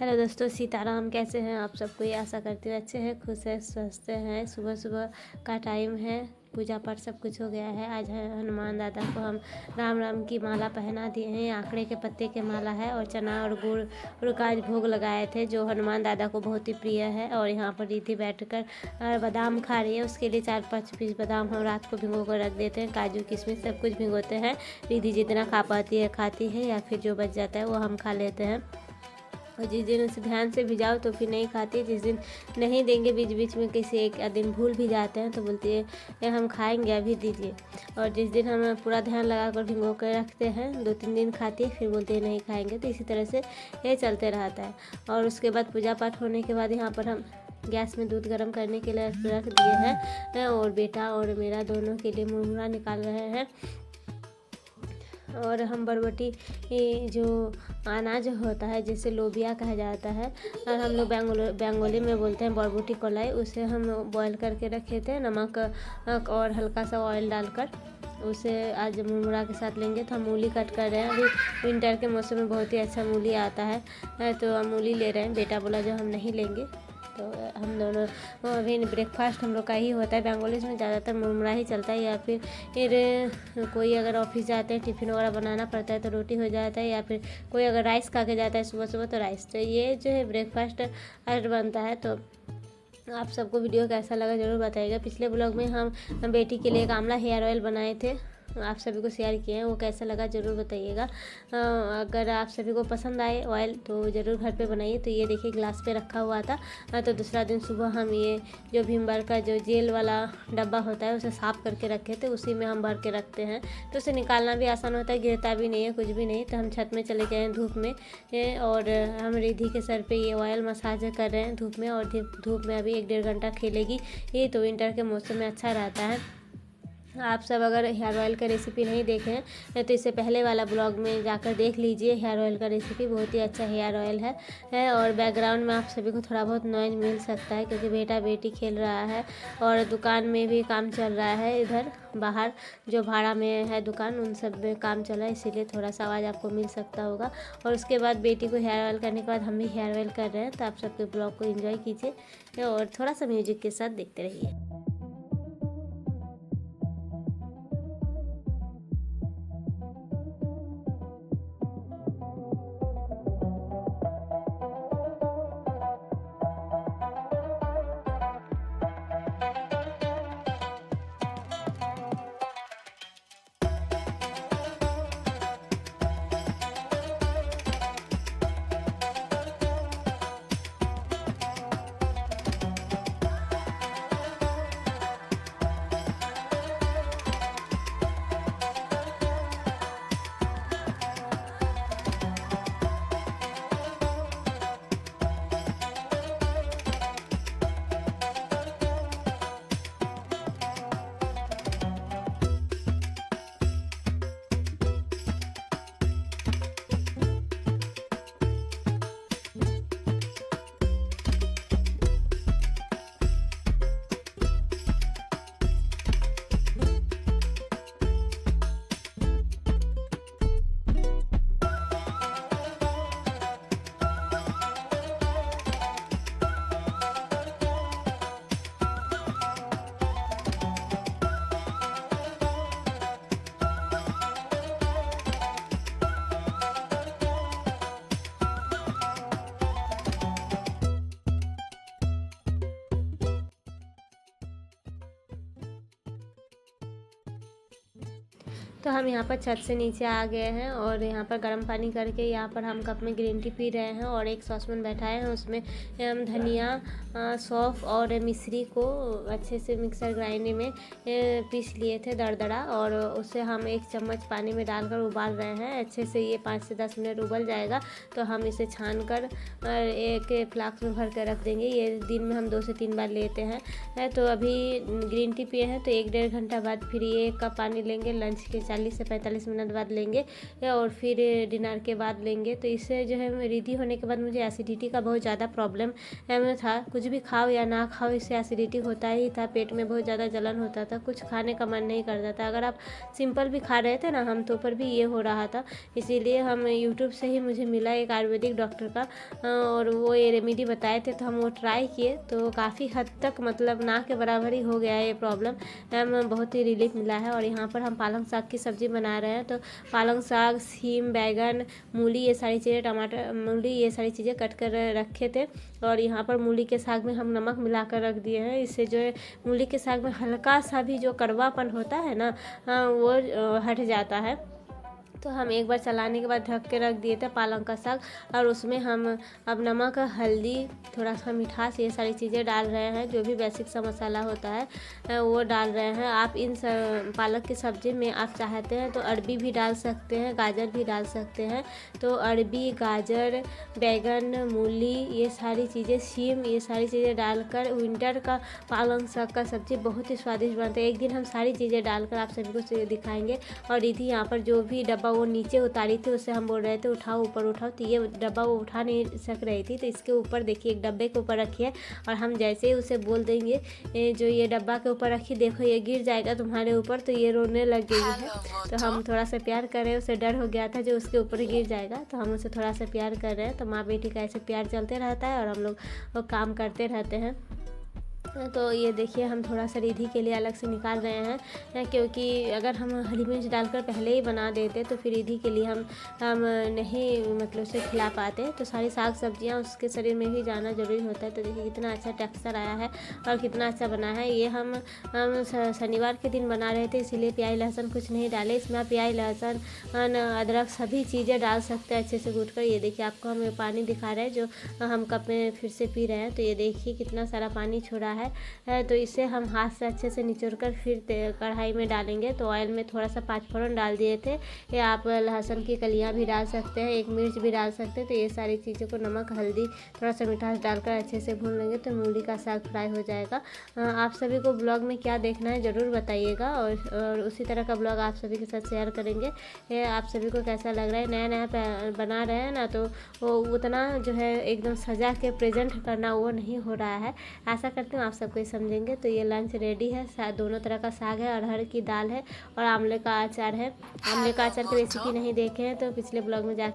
Hello दोस्तों, सीताराम। कैसे हैं आप? सबको ये आशा करती हूँ अच्छे हैं, खुश हैं, स्वस्थ हैं। सुबह सुबह का टाइम है, पूजा पाठ सब कुछ हो गया है। आज हनुमान दादा को हम राम राम की माला पहना दिए हैं। आंकड़े के पत्ते के माला है और चना और गुड़ का आज भोग लगाए थे, जो हनुमान दादा को बहुत ही प्रिय है। और यहाँ पर रिद्धि बैठकर बादाम खा रही है। उसके लिए 4-5 पीस बादाम हम रात को भिगो कर रख देते हैं। काजू किशमिश सब कुछ भिगोते हैं। रिद्धि जितना खा पाती है खाती है, या फिर जो बच जाता है वो हम खा लेते हैं। और जिस दिन उसे ध्यान से भिजाओ तो फिर नहीं खाती। जिस दिन नहीं देंगे, बीच बीच में किसी एक दिन भूल भी जाते हैं तो बोलती है ये हम खाएंगे, अभी दीजिए। और जिस दिन हम पूरा ध्यान लगा कर भिगो कर रखते हैं, 2-3 दिन खाती है, फिर बोलती है नहीं खाएंगे। तो इसी तरह से ये चलते रहता है। और उसके बाद पूजा पाठ होने के बाद यहाँ पर हम गैस में दूध गर्म करने के लिए रख दिए हैं। और बेटा और मेरा दोनों के लिए मुरमुरा निकाल रहे हैं। और हम बरबटी जो अनाज होता है, जिसे लोबिया कहा जाता है, और हम लोग बंगाली में बोलते हैं बरबटी कोलाई, उसे हम बॉईल करके रखे थे नमक और हल्का सा ऑयल डालकर। उसे आज मुरमुरा के साथ लेंगे। तो हम मूली कट कर रहे हैं। अभी विंटर के मौसम में बहुत ही अच्छा मूली आता है, तो हम मूली ले रहे हैं। बेटा बोला जो हम नहीं लेंगे, तो हम दोनों अभी ब्रेकफास्ट हम लोग का ही होता है। बंगालीज में ज़्यादातर मुरमुरा ही चलता है, या फिर कोई अगर ऑफिस जाते हैं टिफ़िन वगैरह बनाना पड़ता है तो रोटी हो जाता है, या फिर कोई अगर राइस खा के जाता है सुबह सुबह तो राइस। तो ये जो है ब्रेकफास्ट आज बनता है। तो आप सबको वीडियो कैसा लगा ज़रूर बताइएगा। पिछले ब्लॉग में हम बेटी के लिए एक आंवला हेयर ऑयल बनाए थे, आप सभी को शेयर किए हैं। वो कैसा लगा ज़रूर बताइएगा। अगर आप सभी को पसंद आए ऑयल तो ज़रूर घर पे बनाइए। तो ये देखिए ग्लास पे रखा हुआ था। तो दूसरा दिन सुबह हम ये जो भीम बार का जो जेल वाला डब्बा होता है उसे साफ़ करके रखे थे, उसी में हम भर के रखते हैं। तो उसे निकालना भी आसान होता है, गिरता भी नहीं है, कुछ भी नहीं। तो हम छत में चले गए हैं धूप में, और हम रिद्धि के सर पे ये ऑयल मसाज कर रहे हैं धूप में। और धूप में अभी 1-1.5 घंटा खेलेगी ये, तो विंटर के मौसम में अच्छा रहता है। आप सब अगर हेयर ऑयल का रेसिपी नहीं देखे हैं तो इससे पहले वाला ब्लॉग में जाकर देख लीजिए। हेयर ऑयल का रेसिपी बहुत ही अच्छा हेयर ऑयल है। और बैकग्राउंड में आप सभी को थोड़ा बहुत नॉइज मिल सकता है, क्योंकि बेटा बेटी खेल रहा है और दुकान में भी काम चल रहा है। इधर बाहर जो भाड़ा में है दुकान, उन सब में काम चल रहा है, इसीलिए थोड़ा सा आवाज़ आपको मिल सकता होगा। और उसके बाद बेटी को हेयर ऑयल करने के बाद हम भी हेयर ऑयल कर रहे हैं। तो आप सबके ब्लॉग को एंजॉय कीजिए और थोड़ा सा म्यूजिक के साथ देखते रहिए। तो हम यहाँ पर छत से नीचे आ गए हैं और यहाँ पर गर्म पानी करके यहाँ पर हम कप में ग्रीन टी पी रहे हैं। और एक सॉसपैन बैठाए हैं, उसमें हम धनिया, सौंफ और मिश्री को अच्छे से मिक्सर ग्राइंडर में पीस लिए थे दरदरा, और उसे हम 1 चम्मच पानी में डालकर उबाल रहे हैं। अच्छे से ये 5 से 10 मिनट उबल जाएगा तो हम इसे छान कर एक फ्लास्क में भर कर रख देंगे। ये दिन में हम 2 से 3 बार लेते हैं। तो अभी ग्रीन टी पिए हैं, तो 1-1.5 घंटा बाद फिर ये 1 कप पानी लेंगे लंच के 40 से 45 मिनट बाद लेंगे और फिर डिनर के बाद लेंगे। तो इससे जो है रिद्धि होने के बाद मुझे एसिडिटी का बहुत ज़्यादा प्रॉब्लम था। कुछ भी खाओ या ना खाओ इससे एसिडिटी होता ही था, पेट में बहुत ज़्यादा जलन होता था, कुछ खाने का मन नहीं करता था। अगर आप सिंपल भी खा रहे थे ना हम तो पर भी ये हो रहा था। इसीलिए हम यूट्यूब से ही मुझे मिला एक आयुर्वेदिक डॉक्टर का और वो ये रेमेडी बताए थे, तो हम वो ट्राई किए तो काफ़ी हद तक मतलब ना के बराबर ही हो गया है ये प्रॉब्लम। बहुत ही रिलीफ मिला है। और यहाँ पर हम पालक साग की सब्ज़ी बना रहे हैं, तो पालक साग, सीम, बैगन, मूली, ये सारी चीज़ें, टमाटर, मूली, ये सारी चीज़ें कट कर रखे थे। और यहाँ पर मूली के साग में हम नमक मिलाकर रख दिए हैं। इससे जो है मूली के साग में हल्का सा भी जो कड़वापन होता है ना वो हट जाता है। तो हम एक बार चलाने के बाद ढक के रख दिए थे पालक का साग, और उसमें हम अब नमक, हल्दी, थोड़ा सा मिठास, ये सारी चीज़ें डाल रहे हैं। जो भी बेसिक सा मसाला होता है वो डाल रहे हैं। आप इन पालक की सब्ज़ी में आप चाहते हैं तो अरबी भी डाल सकते हैं, गाजर भी डाल सकते हैं। तो अरबी, गाजर, बैगन, मूली, ये सारी चीज़ें, सीम, ये सारी चीज़ें डालकर विंटर का पालक साग का सब्ज़ी बहुत ही स्वादिष्ट बनता है। एक दिन हम सारी चीज़ें डालकर आप सभी को दिखाएंगे। और रिद्धि यहाँ पर जो भी डब्बा वो नीचे उतारी थी उससे हम बोल रहे थे उठाओ, ऊपर उठाओ, तो ये डब्बा वो उठा नहीं सक रही थी। तो इसके ऊपर देखिए, एक डब्बे के ऊपर रखिए और हम जैसे ही उसे बोल देंगे जो ये डब्बा के ऊपर रखी, देखो ये गिर जाएगा तुम्हारे ऊपर, तो ये रोने लग गई है। तो हम थोड़ा सा प्यार कर रहे हैं, उसे डर हो गया था जो उसके ऊपर गिर जाएगा, तो हम उसे थोड़ा सा प्यार कर रहे हैं। तो माँ बेटी का ऐसे प्यार चलते रहता है और हम लोग काम करते रहते हैं। तो ये देखिए हम थोड़ा सा रिद्धि के लिए अलग से निकाल रहे हैं, क्योंकि अगर हम हरी मिर्च डालकर पहले ही बना देते तो फिर रिद्धि के लिए हम नहीं मतलब उसे खिला पाते। तो सारी साग सब्जियां उसके शरीर में भी जाना ज़रूरी होता है। तो देखिए कितना अच्छा टेक्सचर आया है और कितना अच्छा बना है। ये हम शनिवार के दिन बना रहे थे, इसीलिए प्याज लहसुन कुछ नहीं डाले। इसमें आप प्याज लहसुन अदरक सभी चीज़ें डाल सकते हैं अच्छे से कूट कर। ये देखिए आपको हम पानी दिखा रहे हैं जो हम कप में फिर से पी रहे हैं। तो ये देखिए कितना सारा पानी छोड़ा है। तो इसे हम हाथ से अच्छे से निचोड़ कर फिर कढ़ाई में डालेंगे। तो ऑयल में थोड़ा सा 5 फोड़न डाल दिए थे। ये आप लहसुन की कलियां भी डाल सकते हैं, एक मिर्च भी डाल सकते हैं। तो ये सारी चीज़ों को नमक, हल्दी, थोड़ा सा मिठास डालकर अच्छे से भून लेंगे तो मूली का साग फ्राई हो जाएगा। आप सभी को ब्लॉग में क्या देखना है ज़रूर बताइएगा और उसी तरह का ब्लॉग आप सभी के साथ शेयर करेंगे। ये आप सभी को कैसा लग रहा है, नया नया बना रहे हैं ना, तो वो उतना जो है एकदम सजा के प्रेजेंट करना वो नहीं हो रहा है। आशा करती हूँ आप सबको समझेंगे। तो ये लंच रेडी है। दोनों तरह का साग है, अरहर की दाल है और आंवले का अचार है। आंवले का अचार की रेसिपी नहीं देखे हैं तो पिछले ब्लॉग में जा